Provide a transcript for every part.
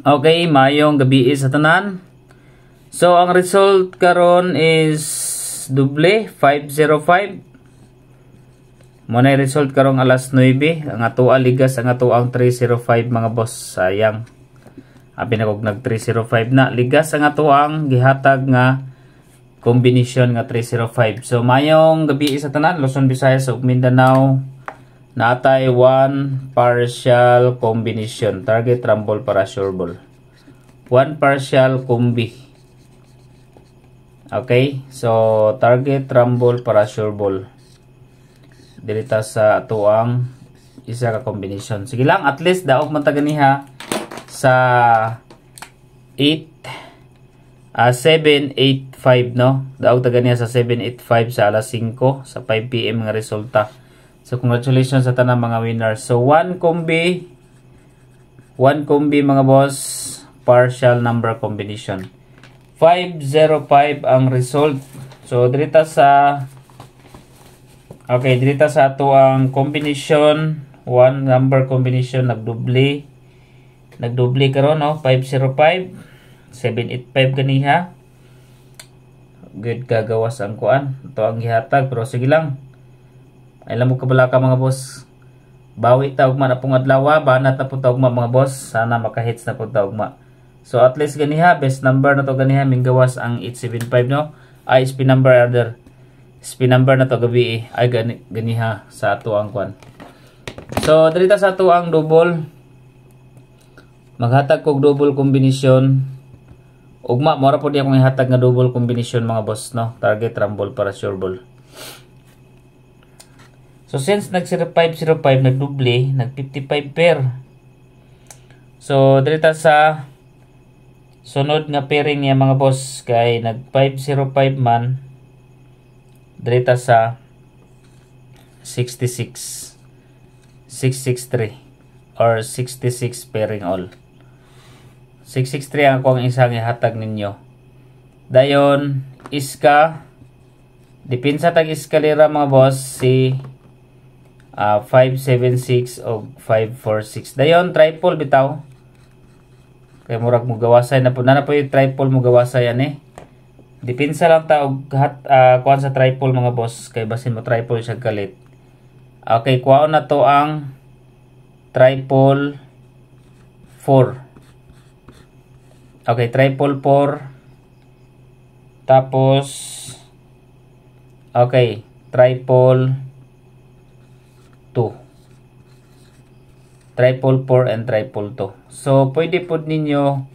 Okay, mayong gabi sa tanan. So ang result karon is doble 505. Muna yung result karong alas 9. Ang ato ligas ang ato ang 305 mga boss. Sayang. Abi na kog nag 305 na ligas ang ato ang gihatag nga combination nga 305. So mayong gabi sa tanan, Luzon, Visayas ug Mindanao. Natay 1 partial combination. Target rumble para sure ball. 1 partial combi. Okay, so target rumble para sure ball. Dilita sa ato ang isa ka combination. Sige lang, at least daog man ta ganiha sa 785 no. Daog ta ganiha sa 785 sa alas 5 sa 5 PM nga resulta. So congratulations sa tanang mga winners. So 1 combi mga boss, partial number combination. 505 ang result. So dirita sa ato ang combination, 1 number combination nagdubli karon no, 505 785 ganiha. Good kagawas ang kuan. Ito ang gihatag pero sige lang. Alam mo kabala ka mga boss. Bawi ta ugma na pong adlaw, banat na pud ta ugma mga boss. Sana maka-hits na pud ta ugma. So at least ganiha, best number na to ganiha minggawas ang 875 no. Ay spin number order. Spin number na to gabi ay ganiha sa ato ang kuan. So dito sa ato ang double. Maghatag kog double combination. Ugma mora pud akong ihatag nga double combination mga boss no. Target rumble para sure ball. So since nag 0505 nagdoble, nag 55 pair. So dito sa sunod nga pairing niya mga boss kay nag 505 man dito sa 66 663 or 66 pairing all. 663 ang akong isang ihatag ninyo. Dayon iska dipinsa tag eskalera mga boss si 576 o 546. Dayon triple bitaw. Kay murag mo gawasay na po yung triple mo gawasay yan eh. Dipinsa lang ta og kuan sa triple mga boss kay basin mo triple siya kalit. Okay, kuhaon na to ang triple 4. Okay, triple 4. Tapos okay, triple 2. Triple 4 and triple 2. So pwede pod ninyo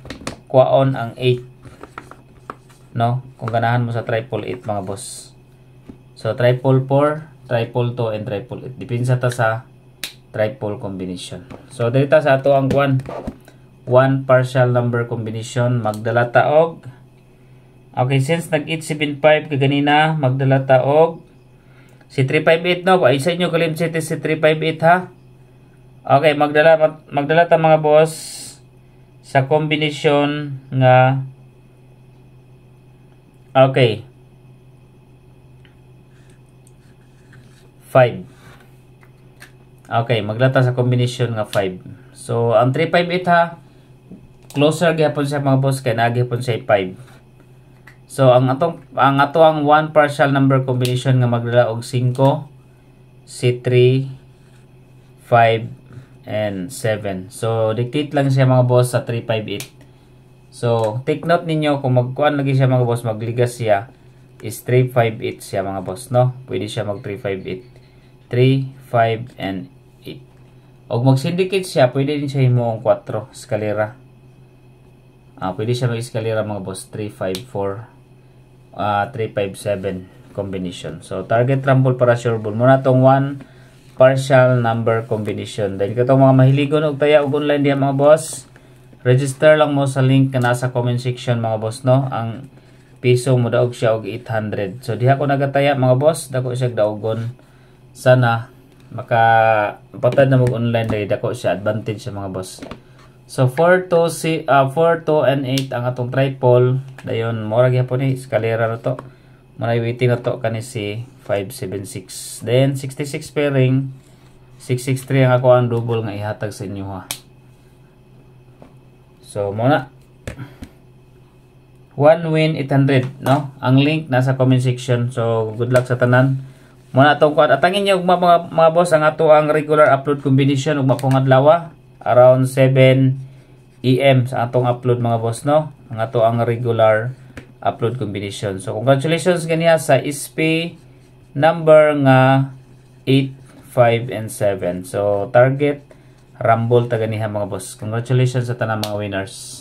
kuhaon ang 8. No? Kung ganahan mo sa triple 8 mga boss. So triple 4, triple 2 and triple 8. Dipinsa ta sa triple combination. So dito sa ato ang 1 partial number combination, magdala ta og okay, since nag 875 kaganina, magdala ta og si 358 no, ay sa inyo kalim si 358 ha. Okay, magdala ta mga boss sa combination nga okay 5. Okay, magdala ta sa combination nga 5. So ang 358 ha, closer gyapon siya mga boss kay naagihapon siya 5. So ang ato ang 1 partial number combination nga magdala og 5, si 3, 5 and 7. So dictate lang siya mga boss sa 358. So take note ninyo kung magkuan lagi siya mga boss, magligas siya is 358 siya mga boss no. Pwede siya mag 358. 3, 5 and 8. Og mag syndicate siya, pwede din siya himo ang 4 eskalera. Pwede siya mag eskalera mga boss 3, 5, 4. 357 combination. So target rumble para sure ball muna tong 1 partial number combination. Dahil katong mga mahiligon og taya og online diha mga boss, register lang mo sa link na nasa comment section mga boss no. Ang piso mo daog siya og 800. So diha ko nagataya mga boss, dako siya daogon. Sana patad na mo online dahil dako siya advantage sa mga boss. So 4, 2 and 8 ang atong triple. Dayon mura gyapon ni eskalera na to. Muna waiting na to kani si 576. Then 66 pairing 663 ang ako ang double nga ihatag sa inyo ha. So muna 1 win 800, no? Ang link nasa comment section. So good luck sa tanan. Muna atong kuan atangin niyo mga boss ang ato ang regular upload combination ug mapong adlaw around 7 AM sa atong upload mga boss, no? Ang ato ang regular upload combination. So congratulations ganiya sa SP number nga 8, 5 and 7. So target rumble ta ganiha mga boss. Congratulations sa tanang mga winners.